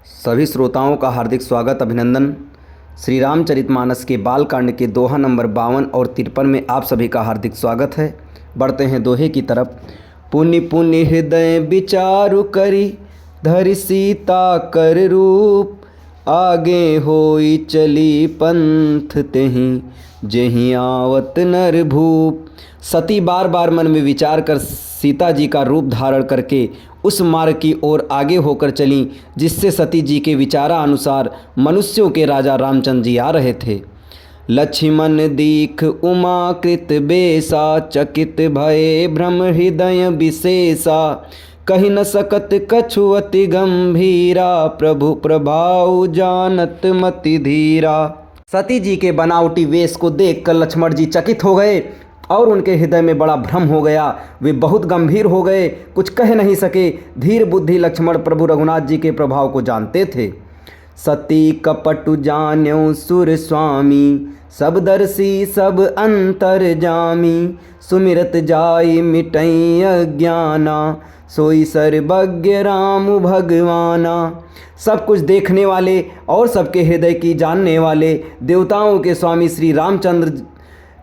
सभी श्रोताओं का हार्दिक स्वागत अभिनंदन। श्री रामचरितमानस के बालकांड के दोहा नंबर 52 और 53 में आप सभी का हार्दिक स्वागत है। बढ़ते हैं दोहे की तरफ। पुनि पुनि हृदय विचारु करी, धरि सीता कर रूप, आगे होई चली पंथ तेहि, जेहि आवत नर भूप। सती बार बार मन में विचार कर सीता जी का रूप धारण करके उस मार्ग की ओर आगे होकर चलीं जिससे सती जी के विचारा अनुसार मनुष्यों के राजा रामचंद्र जी आ रहे थे। लक्ष्मण दीख उमा कृत बेसा, चकित भये भ्रम हृदय विशेषा, कहि न सकत कछु अति गंभीरा, प्रभु प्रभाव जानत मति धीरा। सती जी के बनावटी वेश को देखकर लक्ष्मण जी चकित हो गए और उनके हृदय में बड़ा भ्रम हो गया। वे बहुत गंभीर हो गए, कुछ कह नहीं सके। धीर बुद्धि लक्ष्मण प्रभु रघुनाथ जी के प्रभाव को जानते थे। सती कपटु जान्यो सुर स्वामी, सब दर्शी सब अंतर जामी, सुमिरत जाई मिटई अज्ञाना, सोई सर्वज्ञ राम भगवाना। सब कुछ देखने वाले और सबके हृदय की जानने वाले देवताओं के स्वामी श्री रामचंद्र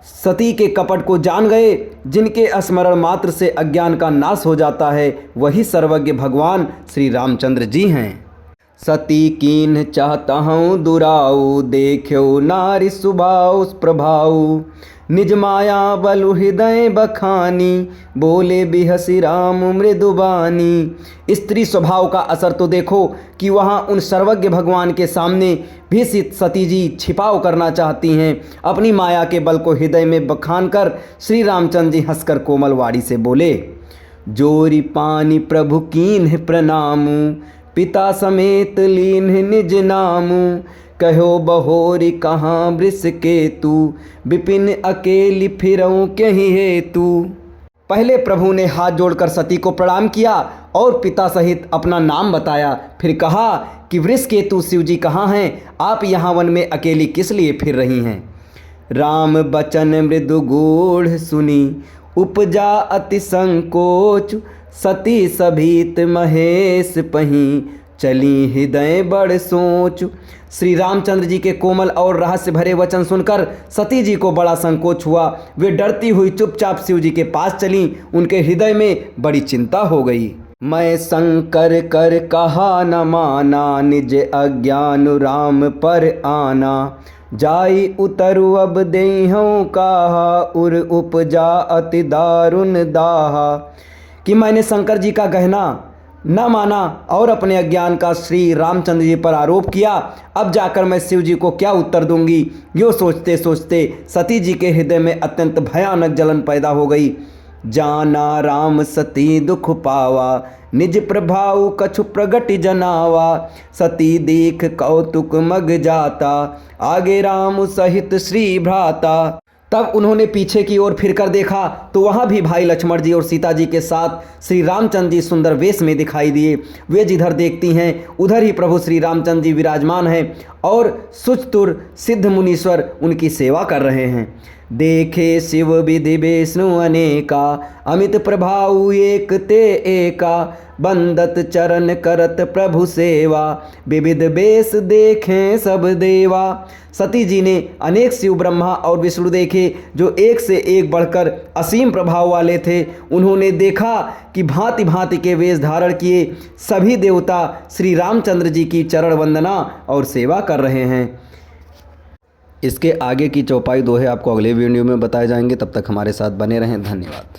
सती के कपट को जान गए। जिनके स्मरण मात्र से अज्ञान का नाश हो जाता है वही सर्वज्ञ भगवान श्री रामचंद्र जी हैं। सती कीन्ह चाहता हूँ दुराऊ, देखो नारी सुभाव प्रभाऊ, निज माया बलु हृदय बखानी, बोले बिहसी राम मृदुबानी। स्त्री स्वभाव का असर तो देखो कि वहाँ उन सर्वज्ञ भगवान के सामने भी सती जी छिपाव करना चाहती हैं। अपनी माया के बल को हृदय में बखान कर श्री रामचंद्र जी हंसकर कोमल वाणी से बोले, जोरी पानी प्रभु कीन्ह प्रणामु, पिता समेत लीन्ह निज नामु, कहो बहोरी कहाँ वृष केतु, विपिन अकेली फिरऊँ कहीं हेतु। पहले प्रभु ने हाथ जोड़कर सती को प्रणाम किया और पिता सहित अपना नाम बताया। फिर कहा कि वृष केतु शिव जी कहाँ हैं, आप यहाँ वन में अकेली किस लिए फिर रही हैं। राम बचन मृदु गूढ़ सुनी, उपजा अति संकोच, सती सभीत महेश पहीं, चली हृदय बड़ सोच। श्री रामचंद्र जी के कोमल और रहस्य भरे वचन सुनकर सती जी को बड़ा संकोच हुआ। वे डरती हुई चुपचाप शिव जी के पास चलीं। उनके हृदय में बड़ी चिंता हो गई। मैं शंकर कर कहा न माना, निज अज्ञान राम पर आना, जाई उतरु अब देहूँ कहा, उर उपजा अति दारुण दाहा। कि मैंने शंकर जी का कहना न माना और अपने अज्ञान का श्री रामचंद्र जी पर आरोप किया। अब जाकर मैं शिव जी को क्या उत्तर दूंगी। यो सोचते सोचते सती जी के हृदय में अत्यंत भयानक जलन पैदा हो गई। जाना राम सती दुख पावा, निज प्रभाव कछु प्रगट जनावा, सती देख कौतुक मग जाता, आगे राम सहित श्री भ्राता। तब उन्होंने पीछे की ओर फिरकर देखा तो वहाँ भी भाई लक्ष्मण जी और सीता जी के साथ श्री रामचंद्र जी सुंदर वेश में दिखाई दिए। वे जिधर देखती हैं उधर ही प्रभु श्री रामचंद्र जी विराजमान हैं और सुचतुर सिद्ध मुनीश्वर उनकी सेवा कर रहे हैं। देखे शिव विधि विष्णु अनेका, अमित प्रभाव एक ते एका, बंदत चरण करत प्रभु सेवा, विविध बेश देखें सब देवा। सती जी ने अनेक शिव ब्रह्मा और विष्णु देखे जो एक से एक बढ़कर असीम प्रभाव वाले थे। उन्होंने देखा कि भांति भांति के वेश धारण किए सभी देवता श्री रामचंद्र जी की चरण वंदना और सेवा कर रहे हैं। इसके आगे की चौपाई दोहे आपको अगले वीडियो में बताए जाएंगे। तब तक हमारे साथ बने रहें। धन्यवाद।